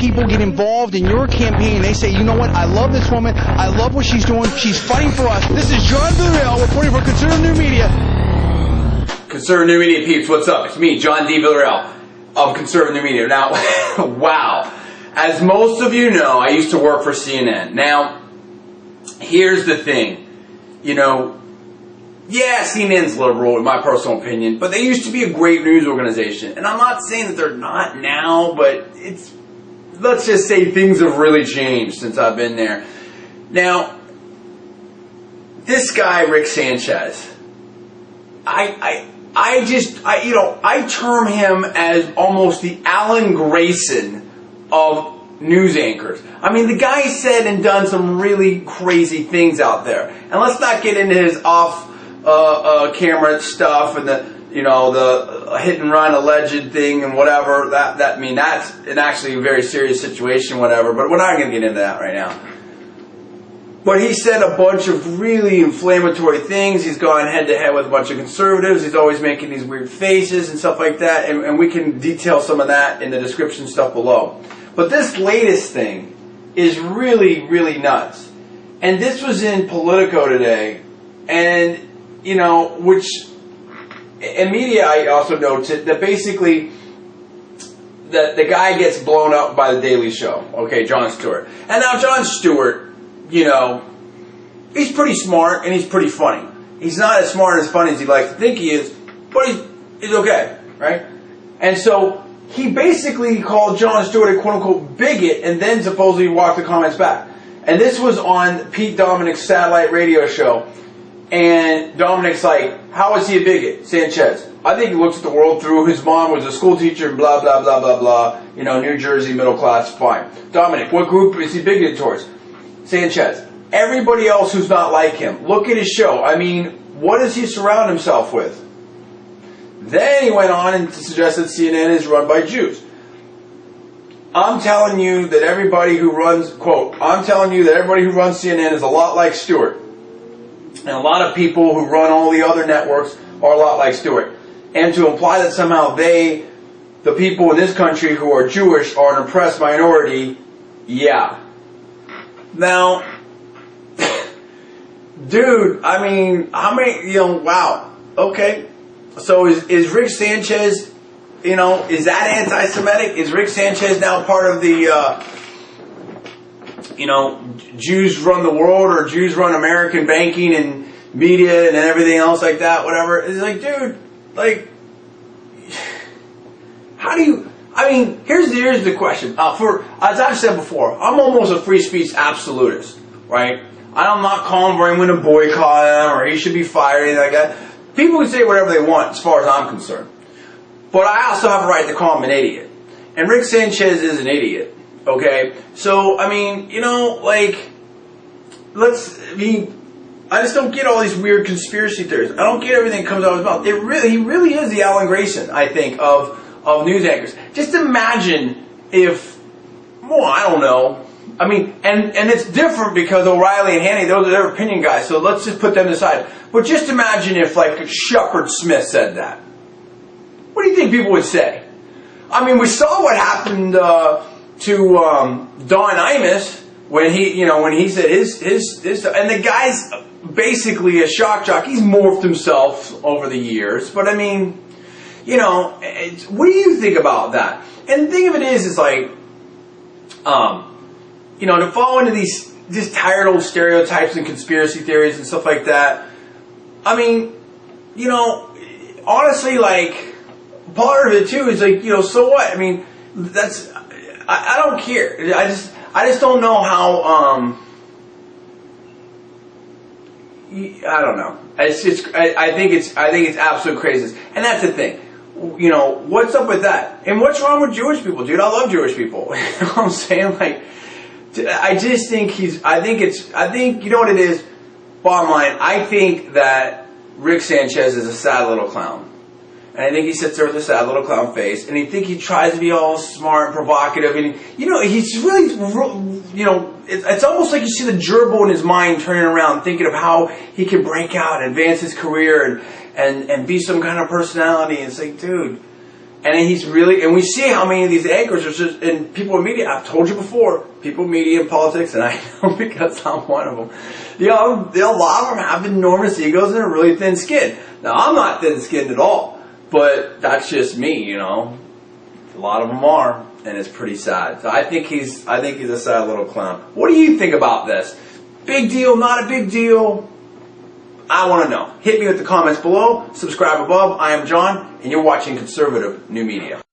people get involved in your campaign. They say, you know what, I love this woman. I love what she's doing. She's fighting for us. This is John Villarreal reporting for Conservative New Media. Conservative New Media peeps, what's up? It's me, John D. Villarreal of Conservative New Media. Now, wow. As most of you know, I used to work for CNN. Now, here's the thing. You know, yeah, CNN's liberal in my personal opinion, but they used to be a great news organization. And I'm not saying that they're not now, but let's just say things have really changed since I've been there. Now, this guy, Rick Sanchez, I term him as almost the Alan Grayson of news anchors. I mean, the guy said and done some really crazy things out there. And let's not get into his off-camera stuff and the hit and run alleged thing and whatever. That's an actually very serious situation, whatever. But we're not going to get into that right now. But he said a bunch of really inflammatory things. He's gone head-to-head with a bunch of conservatives. He's always making these weird faces and stuff like that. And we can detail some of that in the description stuff below. But this latest thing is really, really nuts. And this was in Politico today. And, which in media I also noted that basically the guy gets blown up by The Daily Show. Okay, Jon Stewart. And now Jon Stewart, he's pretty smart and he's pretty funny. He's not as smart and as funny as he likes to think he is, but he's okay, right? And so he basically called Jon Stewart a quote-unquote bigot and then supposedly walked the comments back. And this was on Pete Dominic's satellite radio show. And Dominic's like, how is he a bigot? Sanchez, I think he looks at the world through. His mom was a school teacher and blah, blah, blah, blah, blah. New Jersey, middle class, fine. Dominic, what group is he bigoted towards? Sanchez, everybody else who's not like him. Look at his show. I mean, what does he surround himself with? Then he went on and suggested CNN is run by Jews. I'm telling you that everybody who runs, quote, I'm telling you that everybody who runs CNN is a lot like Stewart. And a lot of people who run all the other networks are a lot like Stewart. And to imply that somehow the people in this country who are Jewish, are an oppressed minority, yeah. Now, dude, I mean, how many, wow, okay. So is Rick Sanchez, is that anti-Semitic? Is Rick Sanchez now part of the, Jews run the world or Jews run American banking and media and everything else like that, whatever? It's like, dude, how do you... here's the question. As I've said before, I'm almost a free speech absolutist, right? I'm not calling for anyone to boycott him or he should be fired or anything like that. People can say whatever they want as far as I'm concerned. But I also have a right to call him an idiot. And Rick Sanchez is an idiot, okay? So, I just don't get all these weird conspiracy theories. I don't get everything that comes out of his mouth. He really is the Alan Grayson, I think, of news anchors. Just imagine if, I don't know. And it's different because O'Reilly and Hannity, those are their opinion guys, so let's just put them aside. But just imagine if, Shepard Smith said that. What do you think people would say? We saw what happened to Don Imus when he said his, and the guy's basically a shock jock. He's morphed himself over the years, but what do you think about that? And the thing of it is to fall into these just tired old stereotypes and conspiracy theories and stuff like that. Honestly, part of it too is so what? I don't care. I just don't know how. I don't know. I think it's absolute craziness, and that's the thing. What's up with that? And what's wrong with Jewish people, dude? I love Jewish people. You know what I'm saying? I just think you know what it is? Bottom line, I think that Rick Sanchez is a sad little clown. And I think he sits there with a sad little clown face, and I think he tries to be all smart and provocative, and he's really, it's almost like you see the gerbil in his mind turning around, thinking of how he can break out and advance his career and be some kind of personality. And it's like, dude, And he's really, and we see how many of these anchors are just, and people in media, I've told you before, people in media and politics, and I know because I'm one of them, a lot of them have enormous egos and are really thin-skinned. Now, I'm not thin-skinned at all, but that's just me, A lot of them are, and it's pretty sad. So I think he's a sad little clown. What do you think about this? Big deal, not a big deal? I want to know. Hit me with the comments below. Subscribe above. I am John, and you're watching Conservative New Media.